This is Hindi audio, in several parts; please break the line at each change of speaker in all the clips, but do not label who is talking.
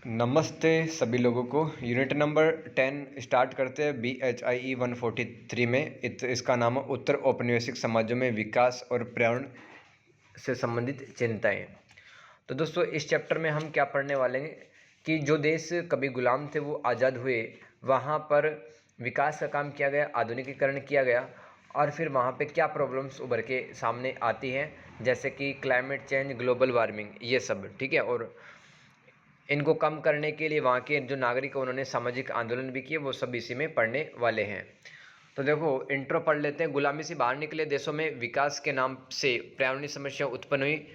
नमस्ते सभी लोगों को। यूनिट नंबर 10 स्टार्ट करते हैं BHIE 143 में। इसका नाम है उत्तर औपनिवेशिक समाजों में विकास और पर्यावरण से संबंधित चिंताएं। तो दोस्तों इस चैप्टर में हम क्या पढ़ने वाले हैं कि जो देश कभी गुलाम थे वो आज़ाद हुए, वहाँ पर विकास का काम किया गया, आधुनिकीकरण किया गया और फिर वहाँ पे क्या प्रॉब्लम्स उभर के सामने आती हैं, जैसे कि क्लाइमेट चेंज, ग्लोबल वार्मिंग, ये सब। ठीक है। और इनको कम करने के लिए वहाँ के जो नागरिक उन्होंने सामाजिक आंदोलन भी किए, वो सब इसी में पढ़ने वाले हैं। तो देखो इंट्रो पढ़ लेते हैं। गुलामी से बाहर निकले देशों में विकास के नाम से पर्यावरणीय समस्या उत्पन्न हुई।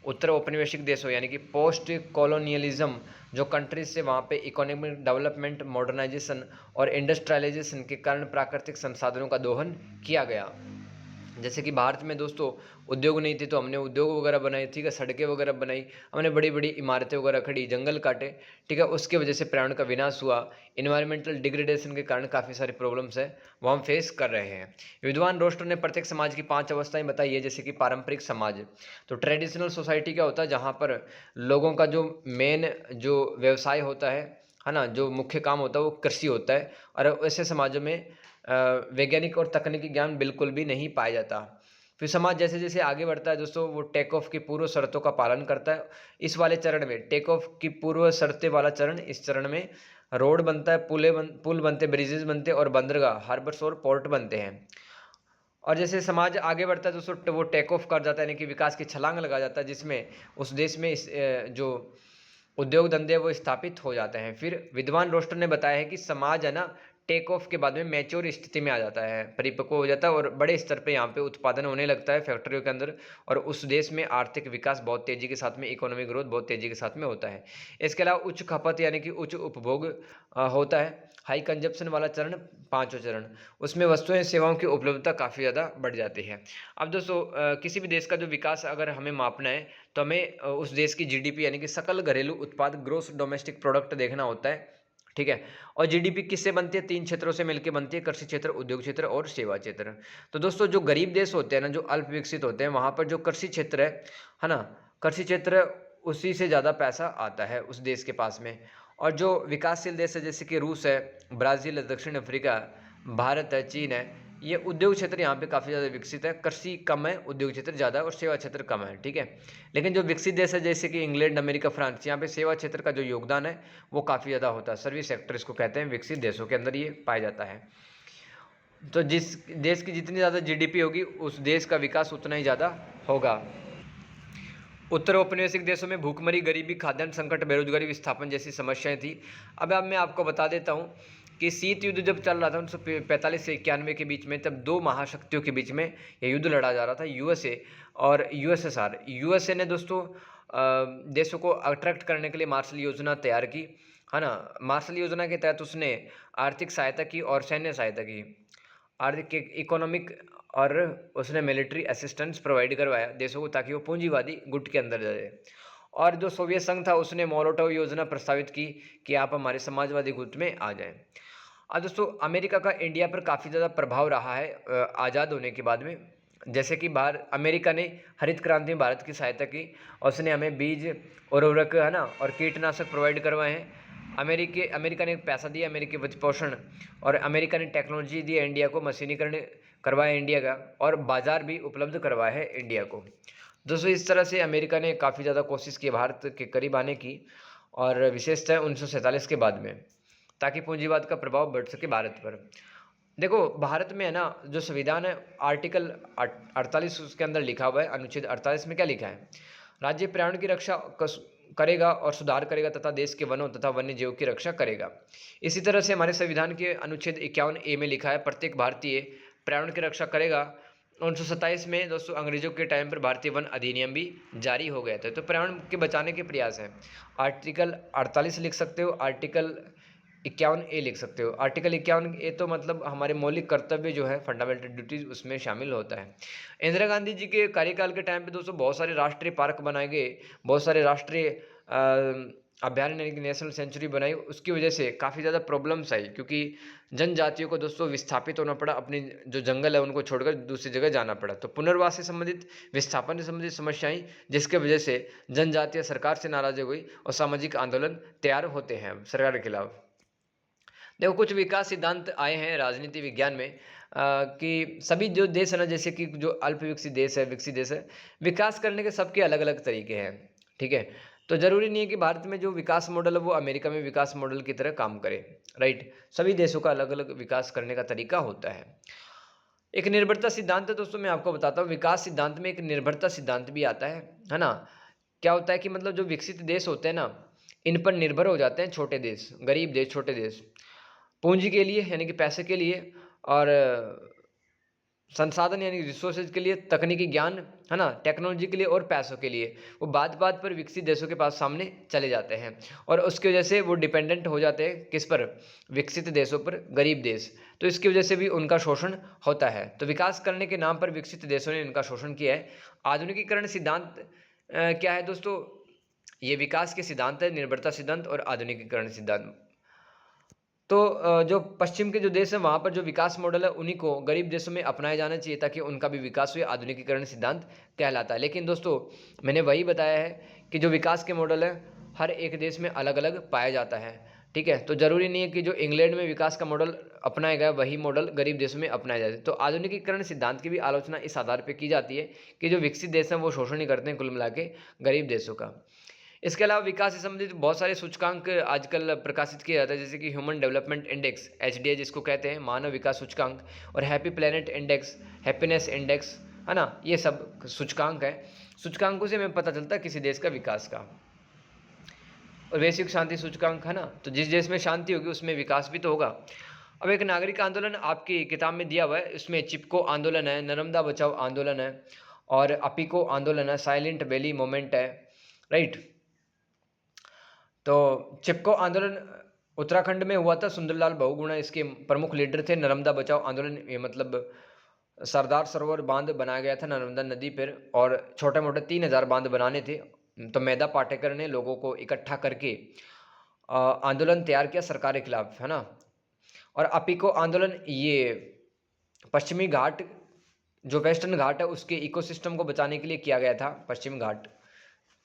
उत्तर औपनिवेशिक देशों यानी कि पोस्ट कॉलोनियलिज्म जो कंट्रीज से, वहाँ पे इकोनॉमिक डेवलपमेंट, मॉडर्नाइजेशन और इंडस्ट्रियलाइजेशन के कारण प्राकृतिक संसाधनों का दोहन किया गया। जैसे कि भारत में दोस्तों उद्योग नहीं थे तो हमने उद्योग वगैरह बनाए, ठीक है, सड़कें वगैरह बनाई, हमने बड़ी बड़ी इमारतें वगैरह खड़ी, जंगल काटे, ठीक है। उसके वजह से पर्यावरण का विनाश हुआ। इन्वायरमेंटल डिग्रेडेशन के कारण काफ़ी सारी प्रॉब्लम्स है वो हम फेस कर रहे हैं। विद्वान रोस्टर ने प्रत्येक समाज की 5 अवस्थाएं बताई है। जैसे कि पारंपरिक समाज, तो ट्रेडिशनल सोसाइटी क्या होता है, जहाँ पर लोगों का जो मेन जो व्यवसाय होता है ना, जो मुख्य काम होता है वो कृषि होता है। और ऐसे समाजों में वैज्ञानिक और तकनीकी ज्ञान बिल्कुल भी नहीं पाया जाता। फिर समाज जैसे जैसे आगे बढ़ता है दोस्तों, वो टेक ऑफ की पूर्व शर्तों का पालन करता है। इस वाले चरण में टेक ऑफ की पूर्व शर्तें वाला चरण, इस चरण में रोड बनता है, पुल बनते, ब्रिजेज बनते और बंदरगाह, हार्बर्स और पोर्ट बनते हैं। और जैसे समाज आगे बढ़ता है दोस्तों, वो टेक ऑफ कर जाता है, यानी कि विकास की छलांग लगा जाता है, जिसमें उस देश में जो उद्योग धंधे वो स्थापित हो जाते हैं। फिर विद्वान रोस्टर ने बताया है कि समाज है ना, टेक ऑफ के बाद में मैच्योर स्थिति में आ जाता है, परिपक्व हो जाता है और बड़े स्तर पे यहाँ पे उत्पादन होने लगता है फैक्ट्रियों के अंदर। और उस देश में आर्थिक विकास बहुत तेजी के साथ में, इकोनॉमिक ग्रोथ बहुत तेजी के साथ में होता है। इसके अलावा उच्च खपत यानी कि उच्च उपभोग होता है। हाई कंजप्शन वाला चरण, पांचवा चरण, उसमें वस्तुएं सेवाओं की उपलब्धता काफ़ी ज़्यादा बढ़ जाती है। अब दोस्तों किसी भी देश का जो विकास अगर हमें मापना है तो हमें उस देश की जीडीपी यानी कि सकल घरेलू उत्पाद, ग्रोस डोमेस्टिक प्रोडक्ट देखना होता है। ठीक है। और जीडीपी किससे बनती है? 3 क्षेत्रों से मिलकर बनती है, कृषि क्षेत्र, उद्योग क्षेत्र और सेवा क्षेत्र। तो दोस्तों जो गरीब देश होते हैं ना, जो अल्प विकसित होते हैं, वहां पर जो कृषि क्षेत्र है ना, कृषि क्षेत्र, उसी से ज़्यादा पैसा आता है उस देश के पास में। और जो विकासशील देश है जैसे कि रूस है, ब्राज़ील है, दक्षिण अफ्रीका, भारत है, चीन है, ये उद्योग क्षेत्र यहाँ पे काफ़ी ज़्यादा विकसित है। कृषि कम है, उद्योग क्षेत्र ज़्यादा है और सेवा क्षेत्र कम है। ठीक है। लेकिन जो विकसित देश है जैसे कि इंग्लैंड, अमेरिका, फ्रांस, यहाँ पे सेवा क्षेत्र का जो योगदान है वो काफ़ी ज़्यादा होता है। सर्विस सेक्टर इसको कहते हैं, विकसित देशों के अंदर ये पाया जाता है। तो जिस देश की जितनी ज़्यादा जीडीपी होगी, उस देश का विकास उतना ही ज़्यादा होगा। उत्तर औपनिवेशिक देशों में भूखमरी, गरीबी, खाद्यान्न संकट, बेरोजगारी, विस्थापन जैसी समस्याएं थी। अब मैं आपको बता देता हूँ कि शीत युद्ध जब चल रहा था 1945 से 91 के बीच में, तब 2 महाशक्तियों के बीच में यह युद्ध लड़ा जा रहा था, यूएसए और यूएसएसआर। यूएसए ने दोस्तों देशों को अट्रैक्ट करने के लिए मार्शल योजना तैयार की, है ना। मार्शल योजना के तहत उसने आर्थिक सहायता की और सैन्य सहायता की, आर्थिक, इकोनॉमिक, और उसने मिलिट्री असिस्टेंस प्रोवाइड करवाया देशों को, ताकि वो पूंजीवादी गुट के अंदर जाए। और जो सोवियत संघ था उसने मोलोटोव योजना प्रस्तावित की कि आप हमारे समाजवादी गुट में आ जाएं। अब दोस्तों अमेरिका का इंडिया पर काफ़ी ज़्यादा प्रभाव रहा है आज़ाद होने के बाद में। जैसे कि अमेरिका ने हरित क्रांति में भारत की सहायता की, और उसने हमें बीज, उर्वरक, है ना, और कीटनाशक प्रोवाइड करवाए हैं। अमेरिका ने पैसा दिया, अमेरिकी वित्त पोषण, और अमेरिका ने टेक्नोलॉजी दी इंडिया को, मशीनीकरण करवाया इंडिया का, और बाजार भी उपलब्ध करवाया है इंडिया को। दोस्तों इस तरह से अमेरिका ने काफ़ी ज़्यादा कोशिश की भारत के करीब आने की, और विशेषतः 1947 के बाद में, ताकि पूंजीवाद का प्रभाव बढ़ सके भारत पर। देखो भारत में है ना, जो संविधान है, आर्टिकल 48 उसके अंदर लिखा हुआ है, अनुच्छेद 48 में क्या लिखा है? राज्य पर्यावरण की रक्षा करेगा और सुधार करेगा तथा देश के वनों तथा वन्य जीवों की रक्षा करेगा। इसी तरह से हमारे संविधान के अनुच्छेद 51A में लिखा है, प्रत्येक भारतीय पर्यावरण की रक्षा करेगा। 1927 में दोस्तों अंग्रेजों के टाइम पर भारतीय वन अधिनियम भी जारी हो गया था। तो पर्यावरण के बचाने के प्रयास हैं। आर्टिकल 48 लिख सकते हो, आर्टिकल 51A लिख सकते हो। आर्टिकल 51A तो मतलब हमारे मौलिक कर्तव्य जो है, फंडामेंटल ड्यूटीज, उसमें शामिल होता है। इंदिरा गांधी जी के कार्यकाल के टाइम पे दोस्तों बहुत सारे राष्ट्रीय पार्क बनाए गए, बहुत सारे राष्ट्रीय अभयारण्य यानी कि नेशनल सेंचुरी बनाई, उसकी वजह से काफ़ी ज़्यादा प्रॉब्लम्स आई, क्योंकि जनजातियों को दोस्तों विस्थापित होना पड़ा, अपनी जो जंगल है उनको छोड़कर दूसरी जगह जाना पड़ा। तो पुनर्वास से संबंधित, विस्थापन से संबंधित समस्याएं, जिसके वजह से जनजातीय सरकार से नाराज हो गई और सामाजिक आंदोलन तैयार होते हैं सरकार के खिलाफ। देखो कुछ विकास सिद्धांत आए हैं राजनीति विज्ञान में, कि सभी जो देश है ना, जैसे कि जो अल्प विकसित देश है, विकसित देश है, विकास करने के सबके अलग अलग तरीके हैं। ठीक है, तो जरूरी नहीं है कि भारत में जो विकास मॉडल है वो अमेरिका में विकास मॉडल की तरह काम करे। राइट, सभी देशों का अलग अलग विकास करने का तरीका होता है। एक निर्भरता सिद्धांत है दोस्तों, मैं आपको बताता हूँ, विकास सिद्धांत में एक निर्भरता सिद्धांत भी आता है ना। क्या होता है कि मतलब जो विकसित देश होते हैं ना, इन पर निर्भर हो जाते हैं छोटे देश, गरीब देश, छोटे देश, पूंजी के लिए यानी कि पैसे के लिए, और संसाधन यानी रिसोर्सेज के लिए, तकनीकी ज्ञान है ना, टेक्नोलॉजी के लिए और पैसों के लिए, वो बात बात पर विकसित देशों के पास सामने चले जाते हैं, और उसकी वजह से वो डिपेंडेंट हो जाते हैं किस पर, विकसित देशों पर, गरीब देश। तो इसकी वजह से भी उनका शोषण होता है। तो विकास करने के नाम पर विकसित देशों ने इनका शोषण किया है। आधुनिकीकरण सिद्धांत क्या है दोस्तों, ये विकास के सिद्धांत है, निर्भरता सिद्धांत और आधुनिकीकरण सिद्धांत। तो जो पश्चिम के जो देश हैं वहाँ पर जो विकास मॉडल है उन्हीं को गरीब देशों में अपनाया जाना चाहिए, ताकि उनका भी विकास हुए, आधुनिकीकरण सिद्धांत कहलाता है। लेकिन दोस्तों मैंने वही बताया है कि जो विकास के मॉडल है हर एक देश में अलग अलग पाया जाता है। ठीक है, तो जरूरी नहीं है कि जो इंग्लैंड में विकास का मॉडल अपनाया गया वही मॉडल गरीब देशों में अपनाया जाए। तो आधुनिकीकरण सिद्धांत की भी आलोचना इस आधार पर की जाती है कि जो विकसित देश हैं वो शोषण ही करते हैं कुल मिला के गरीब देशों का। इसके अलावा विकास से संबंधित बहुत सारे सूचकांक आजकल प्रकाशित किया जाता है, जैसे कि ह्यूमन डेवलपमेंट इंडेक्स HDI जिसको कहते हैं, मानव विकास सूचकांक, और happy planet index, happiness index, है ना, ये सब सूचकांक है। सूचकांकों से हमें पता चलता है किसी देश का विकास का। और वैश्विक शांति सूचकांक है ना, तो जिस देश में शांति होगी उसमें विकास भी तो होगा। अब एक नागरिक आंदोलन आपकी किताब में दिया हुआ है, इसमें चिपको आंदोलन है, नर्मदा बचाओ आंदोलन है, और अपिको आंदोलन है, साइलेंट वैली मूवमेंट है। राइट, तो चिपको आंदोलन उत्तराखंड में हुआ था, सुंदरलाल बहुगुणा इसके प्रमुख लीडर थे। नर्मदा बचाओ आंदोलन, ये मतलब सरदार सरोवर बांध बनाया गया था नर्मदा नदी पर, और छोटे मोटे 3000 बांध बनाने थे। तो मेधा पाटेकर ने लोगों को इकट्ठा करके आंदोलन तैयार किया सरकार के खिलाफ, है ना। और अपिको आंदोलन ये पश्चिमी घाट, जो वेस्टर्न घाट है उसके इकोसिस्टम को बचाने के लिए किया गया था, पश्चिम घाट।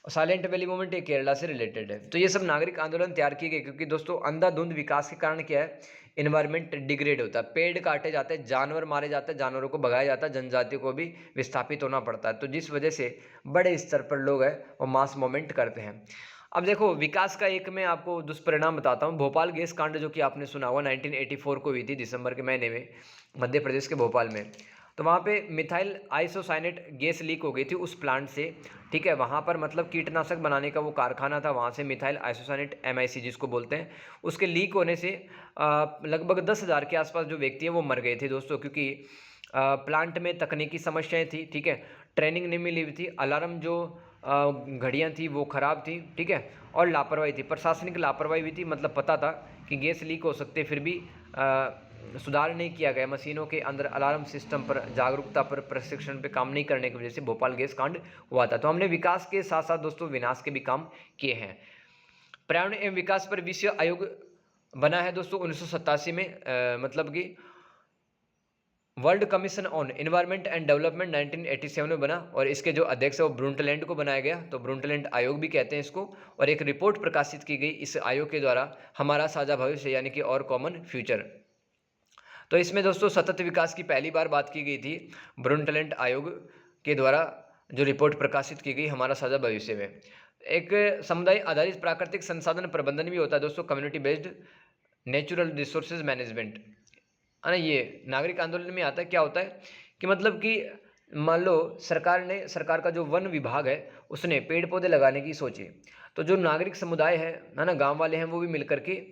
साइलेंट वैली मूवमेंट ये केरला से रिलेटेड है। तो ये सब नागरिक आंदोलन तैयार किए गए, क्योंकि दोस्तों अंधाधुंध विकास के कारण क्या है, इन्वायरमेंट डिग्रेड होता है, पेड़ काटे जाते हैं, जानवर मारे जाते हैं, जानवरों को भगाया जाता है, जनजातियों को भी विस्थापित होना पड़ता है। तो जिस वजह से बड़े स्तर पर लोग हैं वो मास मूवमेंट करते हैं। अब देखो विकास का एक मैं आपको दुष्परिणाम बताता हूँ। भोपाल गैस कांड जो कि आपने सुना हुआ 1984 को हुई थी दिसंबर के महीने में, मध्य प्रदेश के भोपाल में। तो वहाँ पे मिथाइल आइसोसाइनेट गैस लीक हो गई थी उस प्लांट से। ठीक है, वहाँ पर मतलब कीटनाशक बनाने का वो कारखाना था, वहाँ से मिथाइल आइसोसाइनेट MIC जिसको बोलते हैं, उसके लीक होने से लगभग 10,000 के आसपास जो व्यक्ति हैं वो मर गए थे दोस्तों, क्योंकि प्लांट में तकनीकी समस्याएं थी। ठीक है, ट्रेनिंग नहीं मिली हुई थी, अलार्म जो घड़ियाँ थी वो ख़राब थी। ठीक है, और लापरवाही थी, प्रशासनिक लापरवाही भी थी, मतलब पता था कि गैस लीक हो सकते, फिर भी सुधार नहीं किया गया। मशीनों के अंदर अलार्म सिस्टम पर, जागरूकता पर, प्रशिक्षण पर काम नहीं करने की वजह से भोपाल गैस कांड हुआ था। तो हमने विकास के साथ साथ दोस्तों विनाश के भी काम किए हैं। पर्यावरण एवं विकास पर विश्व आयोग बना है दोस्तों 1987 में, मतलब कि world commission on environment and development 1987 में बना, और इसके जो अध्यक्ष है वो ब्रुंटलैंड को बनाया गया, तो ब्रुंटलैंड आयोग भी कहते हैं इसको। और एक रिपोर्ट प्रकाशित की गई इस आयोग के द्वारा, हमारा साझा भविष्य यानी कि और कॉमन फ्यूचर। तो इसमें दोस्तों सतत विकास की पहली बार बात की गई थी ब्रुंटलैंड आयोग के द्वारा, जो रिपोर्ट प्रकाशित की गई हमारा साझा भविष्य में। एक समुदाय आधारित प्राकृतिक संसाधन प्रबंधन भी होता है दोस्तों, community based natural resources management, है ना। ये नागरिक आंदोलन में आता है। क्या होता है कि मतलब कि मान लो सरकार का जो वन विभाग है उसने पेड़ पौधे लगाने की सोची, तो जो नागरिक समुदाय है ना, गांव वाले हैं, वो भी मिलकर के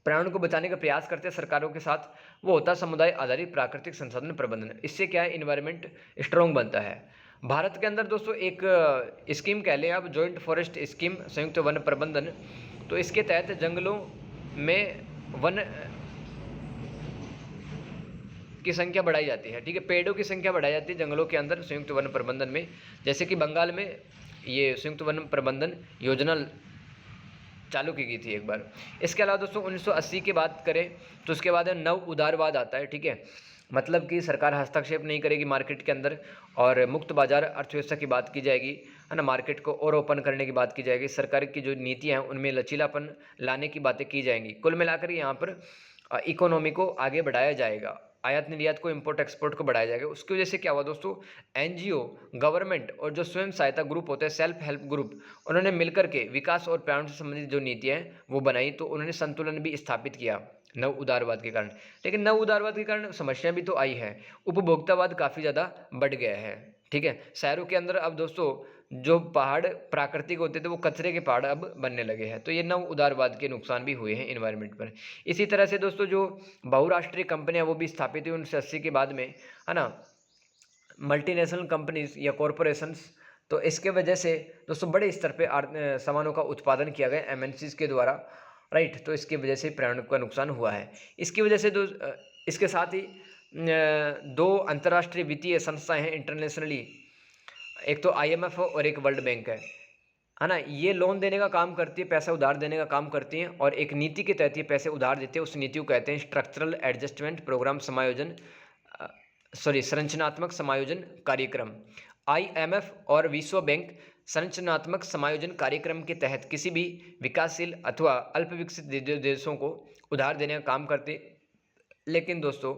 पर्यावरण को बचाने का प्रयास करते हैं सरकारों के साथ। वो होता है समुदाय आधारित प्राकृतिक संसाधन प्रबंधन। इससे क्या है, इन्वायरमेंट स्ट्रॉन्ग बनता है। भारत के अंदर दोस्तों एक स्कीम कह लें आप, जॉइंट फॉरेस्ट स्कीम, संयुक्त वन प्रबंधन। तो इसके तहत जंगलों में वन की संख्या बढ़ाई जाती है। ठीक है, पेड़ों की संख्या बढ़ाई जाती है जंगलों के अंदर संयुक्त वन प्रबंधन में। जैसे कि बंगाल में ये संयुक्त वन प्रबंधन योजना चालू की गई थी एक बार। इसके अलावा दोस्तों 1980 की बात करें तो उसके बाद नव उदारवाद आता है, ठीक है। मतलब कि सरकार हस्तक्षेप नहीं करेगी मार्केट के अंदर और मुक्त बाजार अर्थव्यवस्था की बात की जाएगी, है ना। मार्केट को और ओपन करने की बात की जाएगी, सरकार की जो नीतियाँ हैं उनमें लचीलापन लाने की बातें की जाएंगी। कुल मिलाकर यहाँ पर इकोनॉमी को आगे बढ़ाया जाएगा, आयात निर्यात को, इम्पोर्ट एक्सपोर्ट को बढ़ाया जाएगा। उसकी वजह से क्या हुआ दोस्तों, एनजीओ, गवर्नमेंट और जो स्वयं सहायता ग्रुप होते हैं, सेल्फ हेल्प ग्रुप, उन्होंने मिलकर के विकास और पर्यावरण से संबंधित जो नीतियाँ हैं वो बनाई, तो उन्होंने संतुलन भी स्थापित किया नव उदारवाद के कारण। लेकिन नव उदारवाद के कारण समस्या भी तो आई है, उपभोक्तावाद काफ़ी ज़्यादा बढ़ गया है, ठीक है। शहरों के अंदर अब दोस्तों जो पहाड़ प्राकृतिक होते थे वो कचरे के पहाड़ अब बनने लगे हैं, तो ये नव उदारवाद के नुकसान भी हुए हैं इन्वायरमेंट पर। इसी तरह से दोस्तों जो बहुराष्ट्रीय कंपनियां वो भी स्थापित हुई 1980 के बाद में, है ना, मल्टीनेशनल कंपनीज या कॉरपोरेशंस। तो इसके वजह से दोस्तों बड़े स्तर पे सामानों का उत्पादन किया गया एमएनसीज के द्वारा, राइट। तो इसकी वजह से पर्यावरण का नुकसान हुआ है। इसकी वजह से इसके साथ ही दो अंतर्राष्ट्रीय वित्तीय संस्थाएं हैं इंटरनेशनली, एक तो आईएमएफ और एक वर्ल्ड बैंक है ना। ये लोन देने का काम करती है, पैसा उधार देने का काम करती हैं, और एक नीति के तहत ये पैसे उधार देते हैं। उस नीति को कहते हैं स्ट्रक्चरल एडजस्टमेंट प्रोग्राम समायोजन, संरचनात्मक समायोजन कार्यक्रम। आईएमएफ और विश्व बैंक संरचनात्मक समायोजन कार्यक्रम के तहत किसी भी विकासशील अथवा अल्प विकसित देशों को उधार देने का काम करते। लेकिन दोस्तों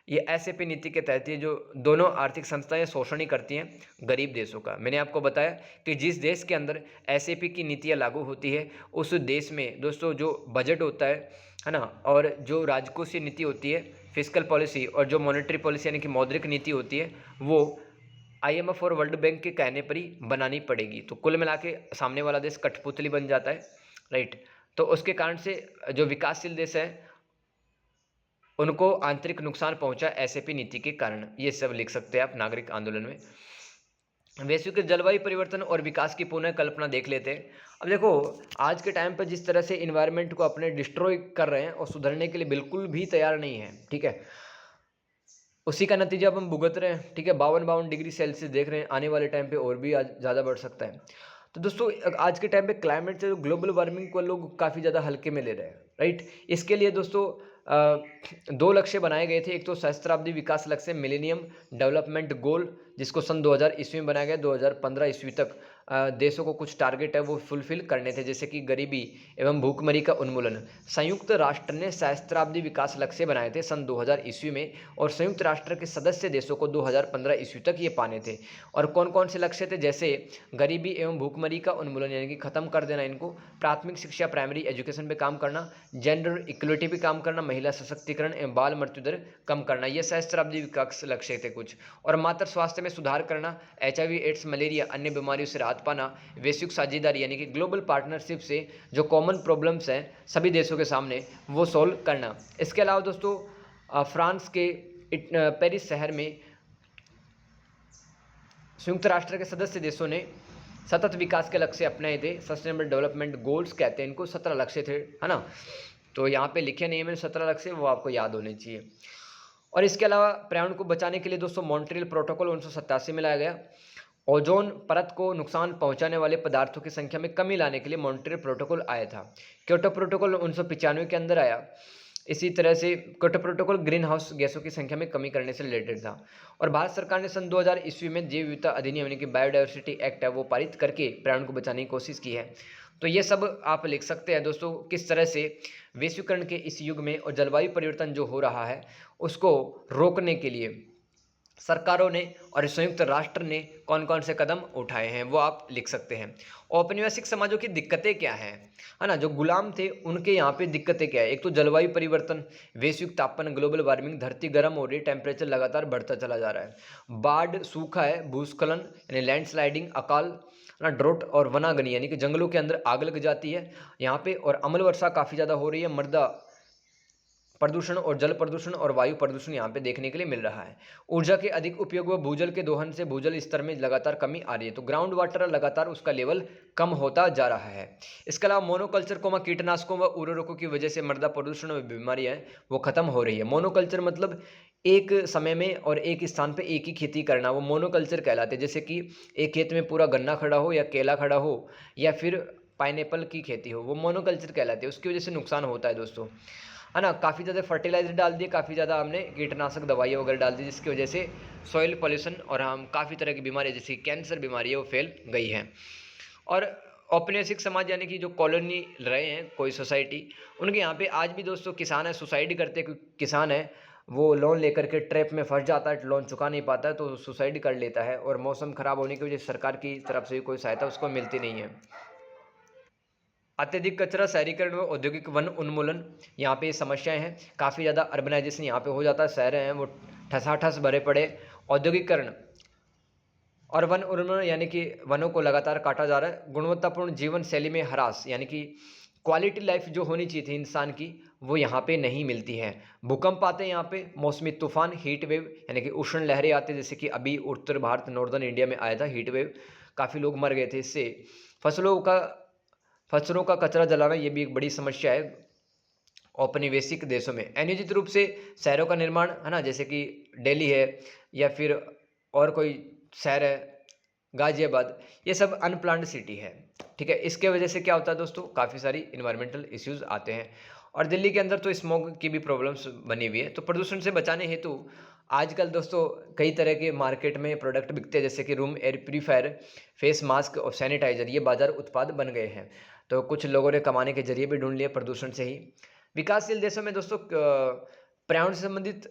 ये एसएपी नीति के तहत ये जो दोनों आर्थिक संस्थाएं शोषण ही करती हैं गरीब देशों का। मैंने आपको बताया कि जिस देश के अंदर एसएपी की नीतियां लागू होती है उस देश में दोस्तों जो बजट होता है ना, और जो राजकोषीय नीति होती है फिस्कल पॉलिसी, और जो मॉनेटरी पॉलिसी यानी कि मौद्रिक नीति होती है वो आईएमएफ और वर्ल्ड बैंक के कहने पर ही बनानी पड़ेगी। तो कुल मिला के सामने वाला देश कठपुतली बन जाता है, राइट। तो उसके कारण से जो विकासशील देश है उनको आंतरिक नुकसान पहुंचा एसएपी नीति के कारण। ये सब लिख सकते हैं आप नागरिक आंदोलन में। वैश्विक जलवायु परिवर्तन और विकास की पुनः कल्पना देख लेते हैं। अब देखो आज के टाइम पर जिस तरह से इन्वायरमेंट को अपने डिस्ट्रॉय कर रहे हैं और सुधरने के लिए बिल्कुल भी तैयार नहीं है, ठीक है, उसी का नतीजा अब हम भुगत रहे हैं, ठीक है। 52 डिग्री सेल्सियस देख रहे हैं, आने वाले टाइम पे और भी ज़्यादा बढ़ सकता है। तो दोस्तों आज के टाइम पे क्लाइमेट से ग्लोबल वार्मिंग को लोग काफ़ी ज़्यादा हल्के में ले रहे हैं, राइट। इसके लिए दोस्तों दो लक्ष्य बनाए गए थे। एक तो सहस्त्राब्दी विकास लक्ष्य मिलेनियम डेवलपमेंट गोल, जिसको सन 2000 ईस्वी में बनाया गया। 2015 ईस्वी तक देशों को कुछ टारगेट है वो फुलफिल करने थे, जैसे कि गरीबी एवं भूखमरी का उन्मूलन। संयुक्त राष्ट्र ने सहस्त्राब्दी विकास लक्ष्य बनाए थे सन 2000 ईस्वी में, और संयुक्त राष्ट्र के सदस्य देशों को 2015 ईस्वी तक ये पाने थे। और कौन कौन से लक्ष्य थे, जैसे गरीबी एवं भूखमरी का उन्मूलन यानी कि ख़त्म कर देना इनको, प्राथमिक शिक्षा प्राइमरी एजुकेशन पे काम करना, जेंडर इक्वलिटी पे काम करना, महिला सशक्तिकरण एवं बाल मृत्यु दर कम करना, ये सहस्त्राब्दी विकास लक्ष्य थे कुछ। और मातृ स्वास्थ्य में सुधार करना, HIV एड्स मलेरिया अन्य बीमारियों से राहत पाना, वैश्विक साझेदारी यानी कि ग्लोबल पार्टनरशिप से जो कॉमन प्रॉब्लम्स हैं सभी देशों के सामने वो सॉल्व करना। इसके अलावा दोस्तों फ्रांस के पेरिस शहर में संयुक्त राष्ट्र के सदस्य देशों ने सतत विकास के लक्ष्य अपनाए थे। सस्टेनेबल डेवलपमेंट गोल्स कहते हैं इनको, 17 लक्ष्य थे, है ना। तो यहाँ पे लिखे नहीं है मैंने 17 लक्ष्य, वो आपको याद होने चाहिए। और इसके अलावा पर्यावरण को बचाने के लिए दोस्तों मॉन्ट्रियल प्रोटोकॉल 1987 में लाया गया। ओजोन परत को नुकसान पहुंचाने वाले पदार्थों की संख्या में कमी लाने के लिए मॉन्ट्रियल प्रोटोकॉल आया था। क्योटो प्रोटोकॉल 1995 के अंदर आया। इसी तरह से क्योटो प्रोटोकॉल ग्रीन हाउस गैसों की संख्या में कमी करने से रिलेटेड था। और भारत सरकार ने सन 2000 ईस्वी में जैव विविधता अधिनियम यानी कि बायोडाइवर्सिटी एक्ट है वो पारित करके पर्यावरण को बचाने की कोशिश की है। तो ये सब आप लिख सकते हैं दोस्तों, किस तरह से वैश्वीकरण के इस युग में और जलवायु परिवर्तन जो हो रहा है उसको रोकने के लिए सरकारों ने और संयुक्त राष्ट्र ने कौन कौन से कदम उठाए हैं वो आप लिख सकते हैं। औपनिवेशिक समाजों की दिक्कतें क्या हैं, है ना, जो गुलाम थे उनके यहाँ पे दिक्कतें क्या है। एक तो जलवायु परिवर्तन, वैश्विक तापमान, ग्लोबल वार्मिंग, धरती गर्म हो रही है, टेम्परेचर लगातार बढ़ता चला जा रहा है। बाढ़, सूखा है, भूस्खलन यानी लैंडस्लाइडिंग, अकाल ना, ड्रोट और वनाग्नि यानी कि जंगलों के अंदर आग लग जाती है यहाँ पे। और अम्ल वर्षा काफ़ी ज़्यादा हो रही है। मृदा प्रदूषण और जल प्रदूषण और वायु प्रदूषण यहाँ पे देखने के लिए मिल रहा है। ऊर्जा के अधिक उपयोग व भूजल के दोहन से भूजल स्तर में लगातार कमी आ रही है। तो ग्राउंड वाटर लगातार उसका लेवल कम होता जा रहा है। इसके अलावा मोनोकल्चर को कीटनाशकों व उर्वरकों की वजह से मृदा प्रदूषण व बीमारियाँ वो खत्म हो रही है। मोनोकल्चर मतलब एक समय में और एक स्थान पे एक ही खेती करना, वो मोनोकल्चर कहलाते हैं। जैसे कि एक खेत में पूरा गन्ना खड़ा हो या केला खड़ा हो या फिर पाइनएप्पल की खेती हो, वो मोनोकल्चर कहलाती है, उसकी वजह से नुकसान होता है दोस्तों, है ना। काफ़ी ज़्यादा फर्टिलाइजर डाल दिए, काफ़ी ज़्यादा हमने कीटनाशक दवाइयाँ वगैरह डाल दी, जिसकी वजह से सॉइल पॉल्यूशन और हम काफ़ी तरह की बीमारी जैसे कैंसर बीमारी है वो फैल गई है। और औपनिवेशिक समाज यानी कि जो कॉलोनी रहे हैं कोई सोसाइटी, उनके यहाँ पे आज भी दोस्तों किसान है सुसाइड करते हैं, क्योंकि किसान है वो लोन लेकर के ट्रैप में फंस जाता है, लोन चुका नहीं पाता है तो सुसाइड कर लेता है, और मौसम खराब होने की वजह से सरकार की तरफ से भी कोई सहायता उसको मिलती नहीं है। अत्यधिक कचरा, शहरीकरण व औद्योगिक वन उन्मूलन, यहाँ पे समस्याएं हैं, काफ़ी ज़्यादा अर्बनाइजेशन यहाँ पे हो जाता है, शहर हैं वो ठसाठस भरे पड़े, औद्योगिकरण और वन उन्मूलन यानी कि वनों को लगातार काटा जा रहा है, गुणवत्तापूर्ण जीवन शैली में ह्रास यानी कि क्वालिटी लाइफ जो होनी चाहिए थी इंसान की वो यहाँ पे नहीं मिलती है। भूकंप आते हैं यहाँ पे, मौसमी तूफान, हीट वेव यानी कि उष्ण लहरें आती है, जैसे कि अभी उत्तर भारत नॉर्दर्न इंडिया में आया था हीट वेव, काफ़ी लोग मर गए थे इससे। फसलों का कचरा जलाना ये भी एक बड़ी समस्या है औपनिवेशिक देशों में। अनियोजित रूप से शहरों का निर्माण, है ना, जैसे कि दिल्ली है या फिर और कोई शहर है गाजियाबाद, ये सब अनप्लान्ड सिटी है, ठीक है। इसके वजह से क्या होता है दोस्तों, काफ़ी सारी इन्वायरमेंटल इश्यूज आते हैं, और दिल्ली के अंदर तो स्मॉग की भी प्रॉब्लम्स बनी हुई है। तो प्रदूषण से बचाने हेतु आजकल दोस्तों कई तरह के मार्केट में प्रोडक्ट बिकते हैं, जैसे कि room air purifier, face mask और सैनिटाइजर, ये बाजार उत्पाद बन गए हैं। तो कुछ लोगों ने कमाने के जरिए भी ढूंढ लिए प्रदूषण से ही। विकासशील देशों में दोस्तों पर्यावरण से संबंधित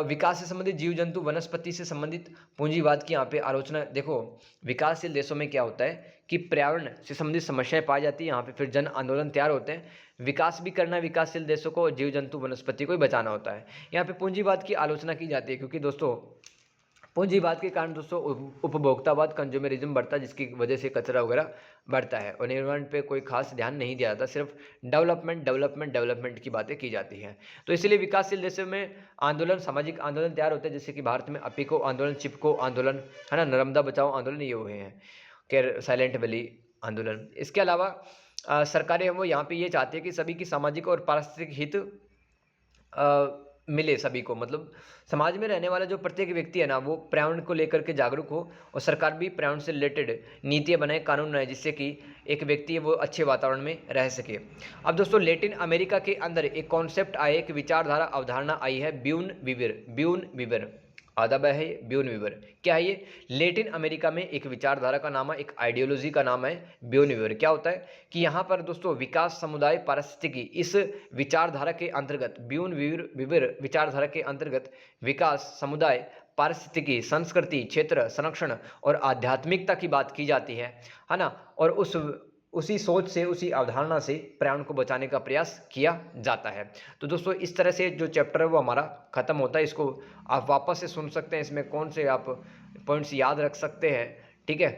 विकास से संबंधित जीव जंतु वनस्पति से संबंधित पूंजीवाद की यहाँ पे आलोचना। देखो विकासशील देशों में क्या होता है कि पर्यावरण से संबंधित समस्याएं पाई जाती है, यहाँ पे फिर जन आंदोलन तैयार होते हैं, विकास भी करना है विकासशील देशों को, जीव जंतु वनस्पति को ही बचाना होता है। यहाँ पे पूंजीवाद की आलोचना की जाती है, क्योंकि दोस्तों पूंजीवाद के कारण दोस्तों उपभोक्तावाद, कंज्यूमरिज्म बढ़ता है, जिसकी वजह से कचरा वगैरह बढ़ता है, और एनवायरनमेंट पे कोई खास ध्यान नहीं दिया जाता, सिर्फ डेवलपमेंट की बातें की जाती हैं। तो इसीलिए विकासशील देशों में आंदोलन, सामाजिक आंदोलन तैयार होते हैं, जैसे कि भारत में अपिको आंदोलन, चिपको आंदोलन, है ना, नर्मदा बचाओ आंदोलन, ये हुए हैं, केर साइलेंट वैली आंदोलन। इसके अलावा सरकारें वो यहाँ पे ये चाहती है कि सभी की सामाजिक और पारिस्थितिक हित मिले सभी को, मतलब समाज में रहने वाला जो प्रत्येक व्यक्ति है ना वो पर्यावरण को लेकर के जागरूक हो, और सरकार भी पर्यावरण से रिलेटेड नीतियाँ बनाए, कानून बनाए, जिससे कि एक व्यक्ति है वो अच्छे वातावरण में रह सके। अब दोस्तों लेटिन अमेरिका के अंदर एक कॉन्सेप्ट आया, एक विचारधारा अवधारणा आई है, ब्यून वीवर आदब है ब्यून वीवर। क्या है ये? लेटिन अमेरिका में एक विचारधारा का नाम है, एक आइडियोलॉजी का नाम है ब्यून वीवर। क्या होता है कि यहाँ पर दोस्तों विकास, समुदाय, पारिस्थितिकी, इस विचारधारा के अंतर्गत, ब्यून वीवर विचारधारा के अंतर्गत विकास, समुदाय, पारिस्थितिकी, संस्कृति, क्षेत्र संरक्षण और आध्यात्मिकता की बात की जाती है ना, और उसी सोच से, उसी अवधारणा से पर्यावरण को बचाने का प्रयास किया जाता है। तो दोस्तों इस तरह से जो चैप्टर है वो हमारा खत्म होता है, इसको आप वापस से सुन सकते हैं, इसमें कौन से आप पॉइंट्स याद रख सकते हैं, ठीक है।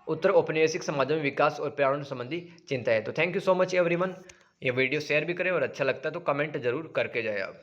उत्तर औपनिवेशिक समाजों में विकास और पर्यावरण संबंधी चिंता है। तो thank you so much everyone, ये वीडियो शेयर भी करें और अच्छा लगता है तो कमेंट जरूर करके जाए आप।